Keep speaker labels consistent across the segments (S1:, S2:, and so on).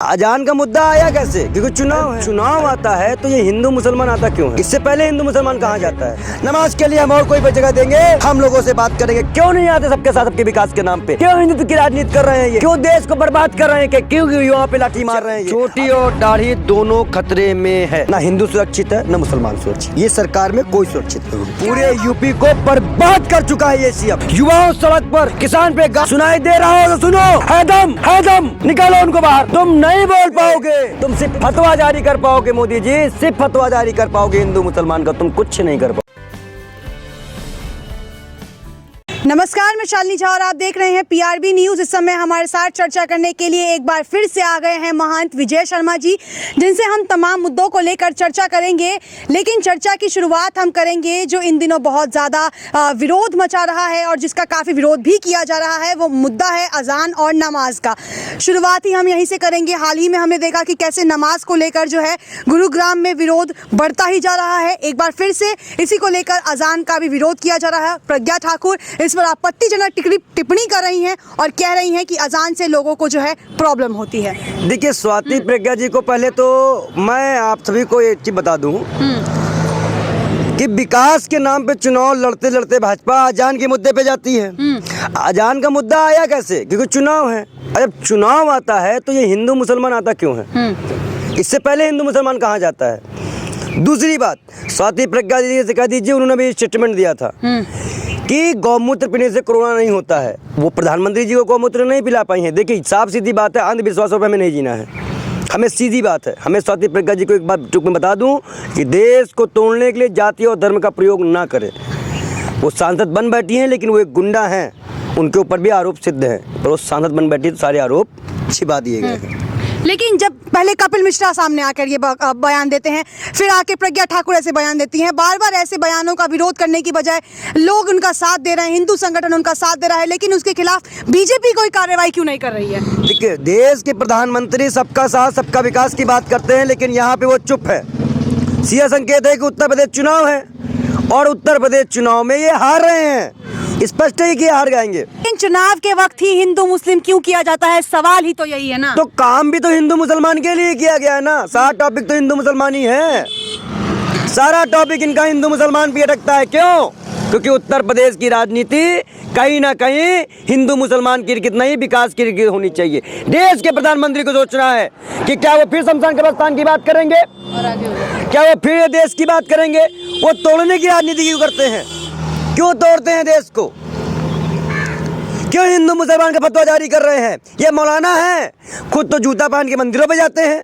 S1: अजान का मुद्दा आया कैसे? क्योंकि चुनाव आता है तो ये हिंदू मुसलमान आता क्यों है? इससे पहले हिंदू मुसलमान कहाँ जाता है? नमाज के लिए हम और कोई जगह देंगे, हम लोगों से बात करेंगे। क्यों नहीं आते सबके साथ सबके विकास के नाम पे? क्यों हिंदुत्व की राजनीति कर रहे हैं? ये क्यों देश को बर्बाद कर रहे हैं? क्यों युवाओं पे लाठी मार रहे हैं? चोटी और दाढ़ी दोनों खतरे में है। ना हिंदू सुरक्षित है, न मुसलमान सुरक्षित। ये सरकार में कोई सुरक्षित नहीं है। पूरे यूपी को बर्बाद कर चुका है ये सीएम। युवाओं सड़क पर, किसान पे सुनाई दे रहा हो तो सुनो, है दम, निकालो उनको बाहर। तुम नहीं बोल पाओगे, तुम सिर्फ फतवा जारी कर पाओगे। मोदी जी सिर्फ फतवा जारी कर पाओगे हिंदू मुसलमान का, तुम कुछ नहीं कर पाओगे।
S2: नमस्कार, मैं शालिनी झा और आप देख रहे हैं पीआरबी न्यूज। इस समय हमारे साथ चर्चा करने के लिए एक बार फिर से आ गए हैं महंत विजय शर्मा जी, जिनसे हम तमाम मुद्दों को लेकर चर्चा करेंगे। लेकिन चर्चा की शुरुआत हम करेंगे जो इन दिनों बहुत ज़्यादा विरोध मचा रहा है और जिसका काफ़ी विरोध भी किया जा रहा है, वो मुद्दा है अजान और नमाज का। शुरुआत ही हम यहीं से करेंगे। हाल ही में हमने देखा कि कैसे नमाज को लेकर जो है गुरुग्राम में विरोध बढ़ता ही जा रहा है। एक बार फिर से इसी को लेकर अजान का भी विरोध किया जा रहा है। प्रज्ञा ठाकुर इस पर आपत्तिजनक टिप्पणी कर रही हैं और कह रही हैं कि अजान से लोगों को जो है प्रॉब्लम होती है।
S1: देखिए स्वाति प्रज्ञा जी को पहले तो मैं आप सभी को एक चीज बता दूं कि विकास के नाम पे चुनाव लड़ते लड़ते भाजपा अजान के मुद्दे पे जाती है। अजान का मुद्दा आया कैसे? क्योंकि चुनाव है। जब चुनाव आता है तो ये हिंदू मुसलमान आता क्यों है? इससे पहले हिंदू मुसलमान कहाँ जाता है? दूसरी बात, स्वाति प्रज्ञा जी से कह दीजिए, उन्होंने भी स्टेटमेंट दिया था कि गौमूत्र पीने से कोरोना नहीं होता है। वो प्रधानमंत्री जी को गौमूत्र नहीं पिला पाई हैं। देखिए साफ सीधी बात है, अंधविश्वासों पर हमें नहीं जीना है, हमें सीधी बात है। हमें स्वाति प्रज्ञा जी को एक बात टूक में बता दूं कि देश को तोड़ने के लिए जाति और धर्म का प्रयोग ना करें। वो सांसद बन बैठी हैं लेकिन वो एक गुंडा हैं, उनके ऊपर भी आरोप सिद्ध है, पर वो सांसद बन बैठी तो सारे आरोप छिपा दिए गए हैं।
S2: लेकिन जब पहले कपिल मिश्रा सामने आकर ये बयान देते हैं, फिर आके प्रज्ञा ठाकुर ऐसे बयान देती हैं, बार बार ऐसे बयानों का विरोध करने की बजाय लोग उनका साथ दे रहे हैं, हिंदू संगठन उनका साथ दे रहा है, लेकिन उसके खिलाफ बीजेपी कोई कार्रवाई क्यों नहीं कर रही है?
S1: देखिए देश के प्रधानमंत्री सबका साथ सबका विकास की बात करते हैं, लेकिन यहाँ पे वो चुप है। सीधा संकेत है कि उत्तर प्रदेश चुनाव है और उत्तर प्रदेश चुनाव में ये हार रहे हैं। स्पष्ट है कि हार जाएंगे।
S2: इन चुनाव के वक्त ही हिंदू मुस्लिम क्यों किया जाता है? सवाल ही तो यही है ना।
S1: तो काम भी तो हिंदू मुसलमान के लिए किया गया है ना। सारा टॉपिक तो हिंदू मुसलमान ही है, सारा टॉपिक इनका हिंदू मुसलमान भी अटकता है। क्यों? क्योंकि उत्तर प्रदेश की राजनीति कहीं ना कहीं हिंदू मुसलमान की कितना ही विकास की होनी चाहिए। देश के प्रधानमंत्री को सोचना है कि क्या वो फिर शमशान कब्रिस्तान की बात करेंगे, क्या वो फिर देश की बात करेंगे? वो तोड़ने की राजनीति क्यों करते हैं? क्यों तोड़ते हैं देश को? क्यों हिंदू मुसलमान का फतवा जारी कर रहे हैं? ये मौलाना है, खुद तो जूता पहन के मंदिरों पे जाते हैं,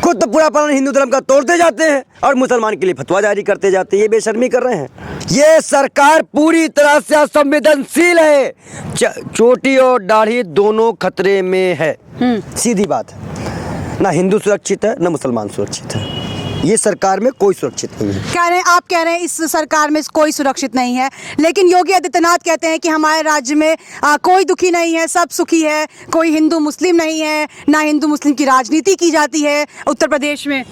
S1: खुद तो पूरा पालन हिंदू धर्म का तोड़ते जाते हैं और मुसलमान के लिए फतवा जारी करते जाते हैं। ये बेशर्मी कर रहे हैं। ये सरकार पूरी तरह से असंवेदनशील है। चोटी और दाढ़ी दोनों खतरे में है। सीधी बात है। ना हिंदू सुरक्षित है, न मुसलमान सुरक्षित है। ये सरकार में कोई सुरक्षित नहीं है।
S2: आप कह रहे हैं इस सरकार में कोई सुरक्षित नहीं है, लेकिन योगी आदित्यनाथ कहते हैं कि हमारे राज्य में कोई दुखी नहीं है, सब सुखी है, कोई हिंदू मुस्लिम नहीं है, ना हिंदू मुस्लिम की राजनीति की जाती है उत्तर प्रदेश में।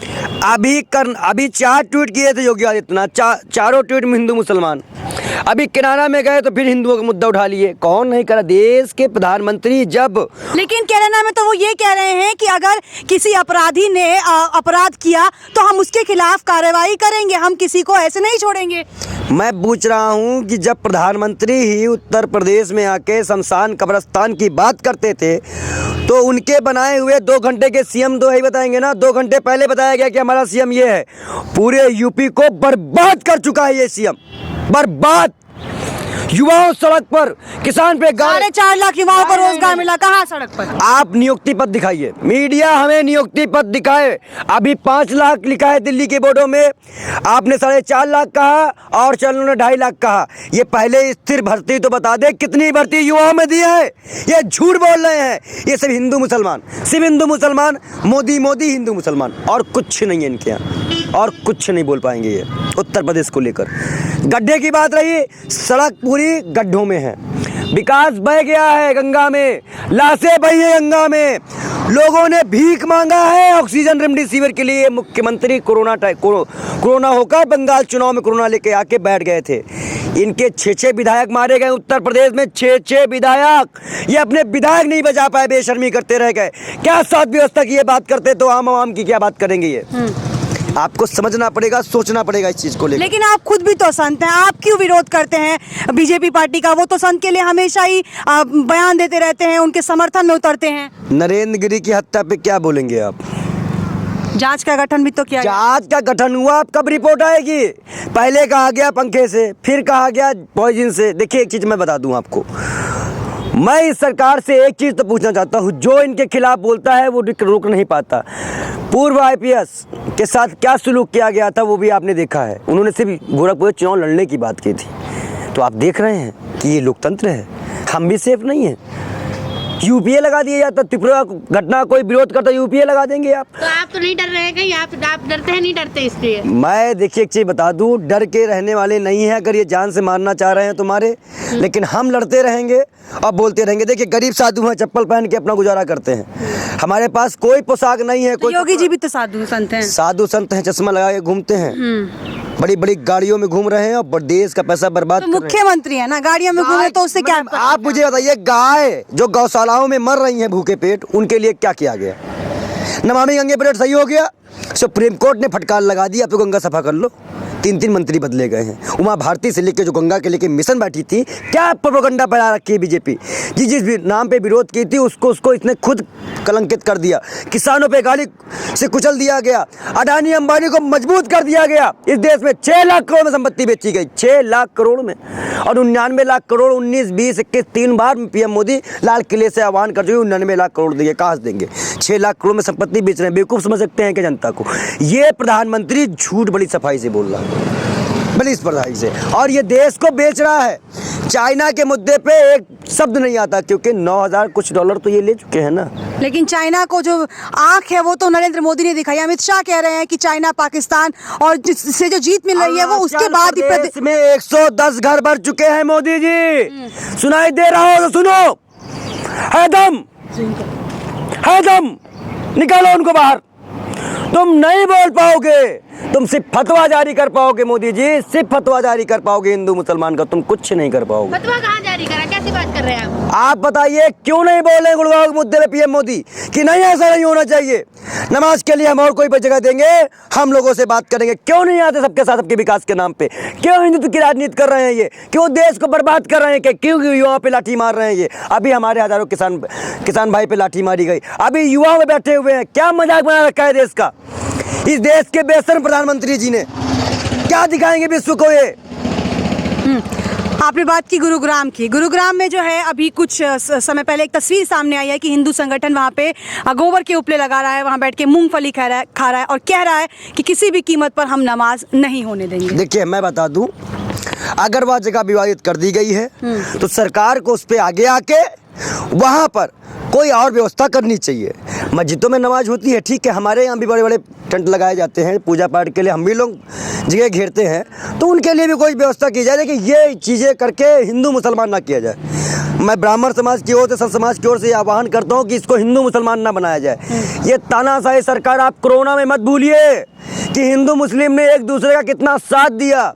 S1: अभी 4 ट्वीट किए थे योगी आदित्यनाथ, चारों ट्वीट में हिंदू मुसलमान। अभी किनारा में गए तो फिर हिंदुओं का मुद्दा उठा लिए। कौन नहीं करा? देश के प्रधानमंत्री जब,
S2: लेकिन कैराना में तो वो ये कह रहे हैं कि अगर किसी अपराधी ने अपराध किया तो हम उसके खिलाफ कार्रवाई करेंगे, हम किसी को ऐसे नहीं छोड़ेंगे।
S1: मैं पूछ रहा हूँ कि जब प्रधानमंत्री ही उत्तर प्रदेश में आके शमशान कब्रिस्तान की बात करते थे तो उनके बनाए हुए 2 घंटे के सीएम तो यही बताएंगे ना। 2 घंटे पहले बताया गया कि हमारा सीएम ये है। पूरे यूपी को बर्बाद कर चुका है ये सीएम, बर्बाद। युवाओं सड़क पर, किसान पे
S2: 4.5 लाख युवाओं को रोजगार मिला, कहाँ सड़क पर?
S1: आप नियुक्ति पद दिखाइए, मीडिया हमें नियुक्ति पद दिखाए। अभी 5 लाख लिखा है दिल्ली के बोर्डों में, आपने 4.5 लाख कहा और चलो ने 2.5 लाख कहा। ये पहले स्थिर भर्ती तो बता दे कितनी भर्ती युवाओं में दी है। ये झूठ बोल रहे हैं। ये सिर्फ हिंदू मुसलमान, सिर्फ हिंदू मुसलमान, मोदी हिंदू मुसलमान, और कुछ नहीं है इनके यहाँ, और कुछ नहीं बोल पाएंगे ये उत्तर प्रदेश को लेकर। गड्ढे की बात रही, सड़क पूरी गड्ढों में है। विकास बह गया है गंगा में, लाशें बही है गंगा में। लोगों ने भीख मांगा है ऑक्सीजन रेमडेसिविर के लिए। मुख्यमंत्री कोरोना होकर बंगाल चुनाव में कोरोना लेके आके बैठ गए थे। इनके 6 विधायक मारे गए उत्तर प्रदेश में, 6 विधायक। ये अपने विधायक नहीं बचा पाए, बेशर्मी करते रह गए। क्या स्वास्थ्य व्यवस्था की ये बात करते तो आम आवाम की क्या बात करेंगे ये? आपको समझना पड़ेगा, सोचना पड़ेगा इस चीज को लेकर।
S2: लेकिन आप खुद भी तो संत हैं, आप क्यों विरोध करते हैं बीजेपी पार्टी का? वो तो संत के लिए हमेशा ही बयान देते रहते हैं, उनके समर्थन में उतरते हैं।
S1: नरेंद्र गिरी की हत्या पे क्या बोलेंगे आप?
S2: जांच का गठन भी तो किया गया।
S1: जांच का गठन हुआ, अब कब रिपोर्ट आएगी? पहले कहा गया पंखे से, फिर कहा गया पॉइजन से। देखिए एक चीज मैं बता दूं आपको, मैं इस सरकार से एक चीज तो पूछना चाहता हूं, जो इनके खिलाफ बोलता है वो रोक नहीं पाता। पूर्व आईपीएस के साथ क्या सलूक किया गया था वो भी आपने देखा है। उन्होंने सिर्फ गोरखपुर चुनाव लड़ने की बात की थी। तो आप देख रहे हैं कि ये लोकतंत्र है, हम भी सेफ नहीं है। यूपीए लगा दिया जाता, त्रिपुरा घटना कोई विरोध करता यूपीए लगा देंगे आप।
S3: तो आप तो नहीं डर रहे हैं कहीं? आप डरते हैं? नहीं डरते इसलिए?
S1: मैं देखिए एक चीज बता दूं, डर के रहने वाले नहीं हैं। अगर ये जान से मारना चाह रहे हैं तुम्हारे, लेकिन हम लड़ते रहेंगे और बोलते रहेंगे। देखिए गरीब साधु हैं, चप्पल पहन के अपना गुजारा करते हैं। हमारे पास कोई पोशाक नहीं है। कोई
S2: योगी जी भी तो साधु संत हैं।
S1: साधु संत हैं, चश्मा लगा के घूमते हैं, बड़ी बड़ी गाड़ियों में घूम रहे हैं और देश का पैसा बर्बाद
S2: तो
S1: कर रहे हैं।
S2: मुख्यमंत्री है ना, गाड़ियों में घूमे तो उससे क्या?
S1: आप मुझे बताइए, गाय जो गौशालाओं में मर रही हैं भूखे पेट, उनके लिए क्या किया गया? नमामि गंगे प्रोजेक्ट सही हो गया, सुप्रीम कोर्ट ने फटकार लगा दी, अब तो गंगा सफा कर लो। 3 मंत्री बदले गए हैं। उमा भारती से लेके जो गंगा के लेके मिशन बैठी थी, क्या प्रोपेगेंडा फैला रखी है बीजेपी। जिस भी नाम पे विरोध की थी उसको इसने खुद कलंकित कर दिया। किसानों पे गाली से कुचल दिया गया, अडानी अंबानी को मजबूत कर दिया गया। इस देश में 6 लाख करोड़ में संपत्ति बेची गई, 6 लाख करोड़ में, और 99 लाख करोड़ 19, 20, 21 3 बार पीएम मोदी लाल किले से आह्वान कर चुके। 99 लाख करोड़ देंगे, कहाँ से देंगे? 6 लाख करोड़ में संपत्ति बेच रहे हैं। बेवकूफ़ समझ सकते हैं कि जनता को? ये प्रधानमंत्री झूठ बड़ी सफाई से बोल रहा है, बड़ी स्पर्धाई से, और ये देश को बेच रहा है। चाइना के मुद्दे पे एक शब्द नहीं आता, क्योंकि 9,000 कुछ डॉलर तो ये ले चुके हैं ना।
S2: लेकिन चाइना को जो आंख है वो तो नरेंद्र मोदी ने दिखाई। अमित शाह कह रहे हैं कि चाइना पाकिस्तान और जिससे जो जीत मिल रही है वो उसके बाद ही
S1: प्रदेश में 110 घर भर चुके हैं मोदी जी। सुनाई दे रहा हो तो सुनो, है दम, निकालो उनको बाहर। तुम नहीं बोल पाओगे, तुम सिर्फ फतवा जारी कर पाओगे मोदी जी, सिर्फ फतवा जारी कर पाओगे हिंदू मुसलमान का, तुम कुछ नहीं कर पाओगे।
S3: फतवा कहाँ जारी करा? कैसी बात कर रहे हैं
S1: आप बताइए क्यों नहीं बोले गुड़गांव के मुद्दे पे पीएम मोदी कि नहीं ऐसा नहीं होना चाहिए? नमाज के लिए हम और कोई जगह देंगे, हम लोगों से बात करेंगे। क्यों नहीं आते सबके साथ सबके विकास के नाम पे? क्यों हिंदुत्व की राजनीति कर रहे हैं ये? क्यों देश को बर्बाद कर रहे हैं? क्यों युवाओं पे लाठी मार रहे हैं ये? अभी हमारे हजारों किसान भाई पे लाठी मारी गई, अभी युवाओं में बैठे हुए हैं। क्या मजाक बना रखा है देश का? इस देश के बेशर्म प्रधानमंत्री जी ने क्या दिखाएंगे विश्व को ये?
S2: आपने बात की गुरुग्राम की। गुरुग्राम में जो है अभी कुछ समय पहले एक तस्वीर सामने आई है कि हिंदू संगठन वहाँ पे गोबर के उपले लगा रहा है, वहाँ बैठ के मूंगफली खा रहा है और कह रहा है कि किसी भी कीमत पर हम नमाज नहीं होने देंगे।
S1: देखिए मैं बता दूं, अगर वह जगह विवादित कर दी गई है तो सरकार को उस पर आगे आके वहाँ पर कोई और व्यवस्था करनी चाहिए। मस्जिदों में नमाज होती है, ठीक है, हमारे यहाँ भी बड़े बड़े टेंट लगाए जाते हैं पूजा पाठ के लिए, हम भी लोग जगह घेरते हैं, तो उनके लिए भी कोई व्यवस्था की जाए। लेकिन ये चीज़ें करके हिंदू मुसलमान ना किया जाए। मैं ब्राह्मण समाज की ओर से, संत समाज की ओर से आह्वान करता हूँ कि इसको हिंदू मुसलमान ना बनाया जाए। ये तानाशाही सरकार, आप कोरोना में मत भूलिए कि हिंदू मुस्लिम ने एक दूसरे का कितना साथ दिया,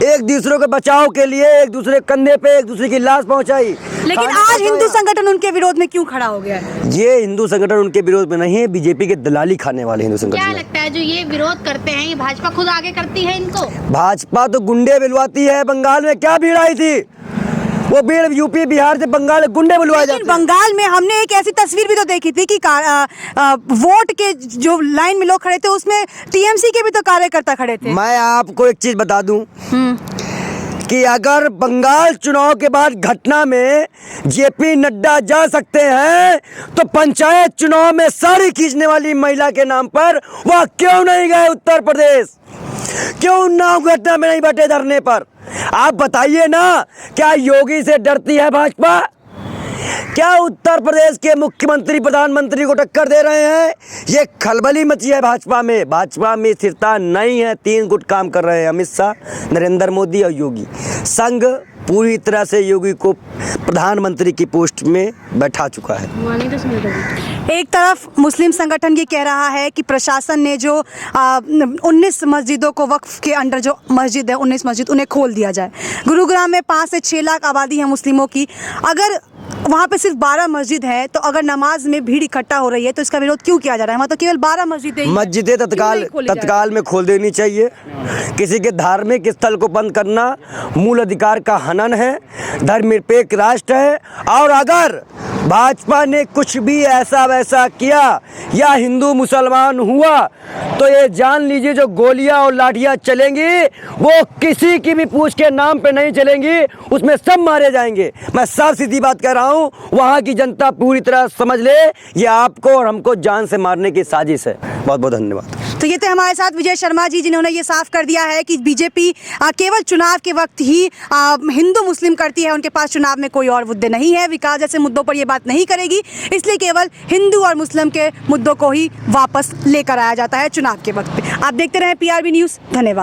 S1: एक दूसरे के बचाव के लिए एक दूसरे कंधे पे एक दूसरे की लाश पहुंचाई।
S2: लेकिन आज हिंदू संगठन उनके विरोध में क्यों खड़ा हो गया है?
S1: ये हिंदू संगठन उनके विरोध में नहीं है, बीजेपी के दलाली खाने वाले हिंदू संगठन।
S3: क्या लगता है जो ये विरोध करते हैं, ये भाजपा खुद आगे करती है इनको?
S1: भाजपा तो गुंडे बुलवाती है। बंगाल में क्या भीड़ आई थी? वो भीड़ यूपी बिहार से बंगाल गुंडे बुलवाए जाते हैं।
S2: बंगाल में हमने एक ऐसी तस्वीर भी तो देखी थी कि वोट के जो लाइन में लोग खड़े थे उसमें टीएमसी के भी तो कार्यकर्ता खड़े थे।
S1: मैं आपको एक चीज बता दूं कि अगर बंगाल चुनाव के बाद घटना में जेपी नड्डा जा सकते हैं तो पंचायत चुनाव में साड़ी खींचने वाली महिला के नाम पर वह क्यों नहीं गए उत्तर प्रदेश? क्यों उन्नाव घटना में नहीं बैठे धरने पर? आप बताइए ना, क्या योगी से डरती है भाजपा? क्या उत्तर प्रदेश के मुख्यमंत्री प्रधानमंत्री को टक्कर दे रहे हैं? ये खलबली मची है भाजपा में। भाजपा में स्थिरता नहीं है। 3 गुट काम कर रहे हैं, अमित शाह, नरेंद्र मोदी और योगी। संघ पूरी तरह से योगी को प्रधानमंत्री की पोस्ट में बैठा चुका है।
S2: एक तरफ मुस्लिम संगठन ये कह रहा है कि प्रशासन ने जो 19 मस्जिदों को वक्फ के अंडर जो मस्जिद है 19 मस्जिद उन्हें खोल दिया जाए। गुरुग्राम में 5 से 6 लाख आबादी है मुस्लिमों की, अगर वहाँ पे सिर्फ 12 मस्जिद है तो अगर नमाज में भीड़ इकट्ठा हो रही है तो इसका विरोध क्यों किया जा रहा है? वहाँ तो केवल 12
S1: मस्जिदें तत्काल में खोल देनी चाहिए। किसी के धार्मिक स्थल को बंद करना मूल अधिकार का हनन है, धर्मनिरपेक्ष राष्ट्र है। और अगर भाजपा ने कुछ भी ऐसा वैसा किया या हिंदू मुसलमान हुआ तो ये जान लीजिए जो गोलियां और लाठियां चलेंगी वो किसी की भी पूछ के नाम पे नहीं चलेंगी, उसमें सब मारे जाएंगे। मैं साफ सीधी बात कर रहा हूँ, वहाँ की जनता पूरी तरह समझ ले ये आपको और हमको जान से मारने की साजिश है। बहुत बहुत धन्यवाद।
S2: तो ये थे हमारे साथ विजय शर्मा जी, जिन्होंने ये साफ कर दिया है कि बीजेपी केवल चुनाव के वक्त ही हिंदू मुस्लिम करती है, उनके पास चुनाव में कोई और मुद्दे नहीं है, विकास जैसे मुद्दों पर ये बात नहीं करेगी, इसलिए केवल हिंदू और मुस्लिम के मुद्दों को ही वापस लेकर आया जाता है चुनाव के वक्त पे। आप देखते रहें PRB न्यूज़। धन्यवाद।